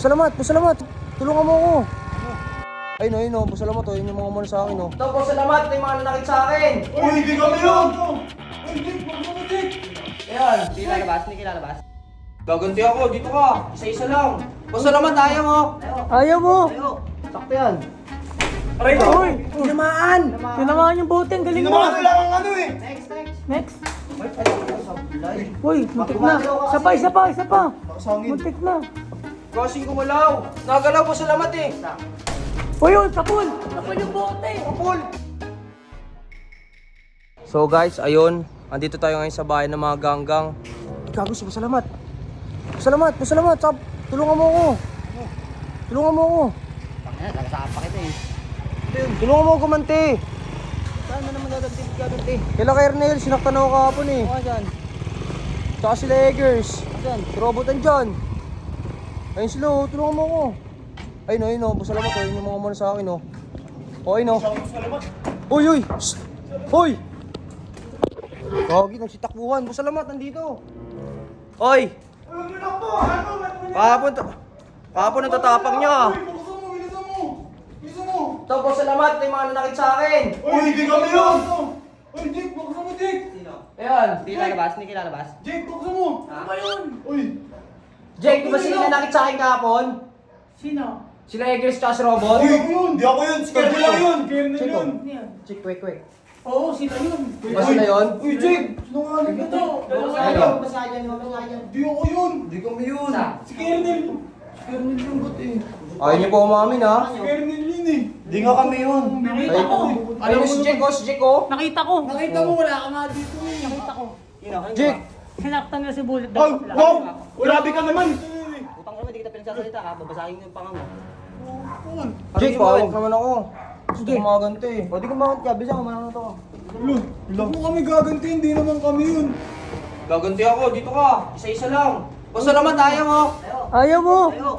Salamat, salamat. Tulungan mo ako. Ayun o, salamat o. Yun yung mga muna sa akin o. Ito po, salamat. Ito yung mga nanakit sa akin. Uy, hindi kami yun! Ayan. Hindi lalabas, hindi lalabas. Gaganti ako, dito ka. Isa-isa lang. Salamat, ayaw mo. Ayaw mo! Tayo. Sakto yan. Aray ko! Uy! Tinamaan. Tinamaan yung bote, ang galing mo! Tinamaan lang ang ano eh! Next, next. Next! Ay, ay, sablay. Uy, muntik na! Isa pa, isa pa, isa pa! Nakasangin. Muntik na! Kasing gumalaw. Nagalaw po, salamat eh. Uy, yun! Sapul! Sapul yung bote! Kapul. So guys, ayun. Andito tayo ngayon sa bahay ng mga ganggang. Gago, salamat. Salamat. Tulungan mo ako. Tulungan mo ako. Tangina, nagkasapa kita eh. Tulungan mo ako kumante. Saan mo naman gaganti? Kailan kay Ernel, sinaktan ako kahapon eh. Oo, dyan. Tsaka sila Eggers. Saan? Si Robotan dyan. Ayun sila oh, tulungan mo ako. Ayun oh, salamat oh. Yun yung mga muna sa akin oh. Oh, ayun oh. Uy! Shhh! Hoy! Gagi, nagsitakbuhan. Salamat, nandito. Oy! Kahapon natatapang niya. Bilisan mo! Ito po, salamat. Ito yung mga nanakit sa akin. Uy, hindi kami yun! Uy, Jake, buksan mo, Jake! Sino? Ayan. Hindi lalabas, hindi lalabas. Jake, buksan mo! Ano ba yun? Uy! Jake, di ba sila nanakit sa akin kahapon? Sino? Sila Eggers tsaka si Robot? Uy, yun! Di ako yun! Si Kernel lang yun! Kernel Check yun! Ano yan? Jake, quick. Oo, sino yun? Ba sila yun? Uy, Jake! Sinungaling ka to! Ayun. Basahan dyan, basahan dyan. Di ako yun! Di kami yun! Sa? Si Kernel! Si Kernel yung ba't eh? Ayaw niyo po umamin ha? Si Kernel yun eh! Di nga kami yun! Nakita ko! Ayun si Jake oh, si Jake oh. Nakita ko! Nakita mo, wala ka nga dito eh! Nakita ko! Sino? Jake! Sinaktan niya si Bullet. Ay, wow! Grabe ka naman! Utang naman, hindi kita pinagsasalita ha. Babasahin yung panga mo. Jake, pawag naman ako. Gusto Sige. ko maganti eh. O, di ko bakit ka. Bisa ko, manang to. Huwag mo kami gaganti, hindi naman kami yun! Gaganti ako, dito ka. Isa-isa lang. Salamat, ayaw mo. Tayo. Ayaw mo! Tayo.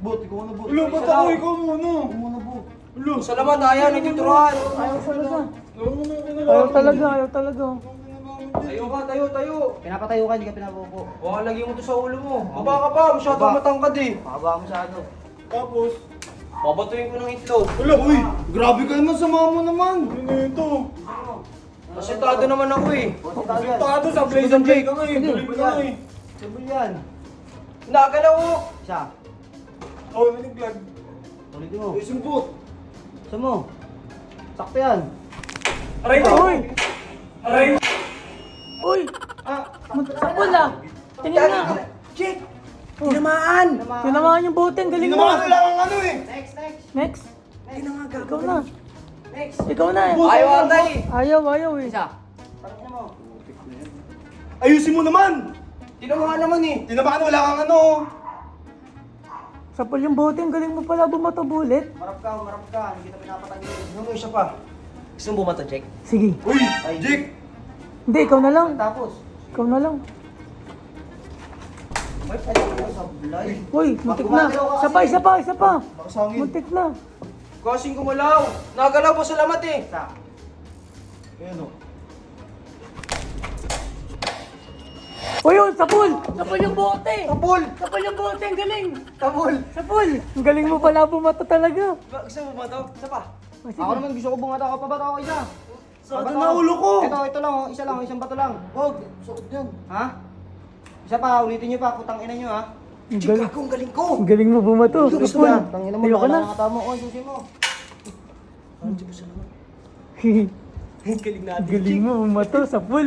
Bot, ikaw na bot! Ulo, ba't ako? Ikaw muna! Ikaw muna bot! Ulo! Salamat, ayaw. Nagtuturuan. Ayaw talaga! Ikaw muna Ayaw talaga, ayaw talaga! Tayo ka, tayo. Pinapatayo ka, hindi ka pinapupo. Baka lagyan mo to sa ulo mo. Baba ka pa, masyadong matangkad eh. Makaba masyado. Tapos? Babatuin ko ng itlog. Ulo! Uy! Grabe ka naman, sama mo naman! Ano ito? Masitado naman ako eh. O, si Tagan. Tato, sablay ka nga eh! Galing ka nga eh! Sabol yan. Nagalaw ko. Siya. Oh, nalaglag! Ulitin mo. Isang bot! Saan mo? Sakto yan. Aray ko! Uy! Aray ko! Uy! Sapul ah! Tingnan nga! Jake! Tinamaan! Tinamaan yung bote, ang galing mo! Tinamaan lang ang ano eh! Next, next. Next! Ikaw na! Next. Ikaw na eh! Ayaw atay. Ayaw eh! Isa. Parang mo. Ayusin mo naman! Tinamaan naman eh. Tinamaan, wala kang ano! Sapul yung bote, ang galing mo pala bumato Bullet! Marap ka. Hindi kita pinapatagilid. Ano isa pa? Gusto mo bumato, Jake? Sige! Uy! Jake! Hindi, ikaw na lang! Tapos. Ikaw na lang! Ay, sablay. Uy, muntik na! Isa pa! Nakasangin! Muntik na! Kasing gumalaw. Nagalaw po, salamat eh. Isa. Ayan o. Uy, yun! Sapul! Sapul yung bote! Kapul! Sapul yung bote, ang galing! Kapul! Sapul! Ang galing mo pala bumato talaga! Gusto mo bumato? Isa pa. Ako naman gusto ko bungata ako. Pabato ako isa. Saan na ulo ko? Ito lang oh. Isa lang, isang bato lang. Wag! Sakit yan! Ha? Isa pa, ulitin nyo pa. Putang ina nyo ha. Ang Jake, galing, ako ang galing ko. ang galing mo bumato! Gusto Sapul! na. Tangina mo, Ayoko na! nakakata mo. Oh, susi mo. Galing natin. Galing mo bumato, Sapul!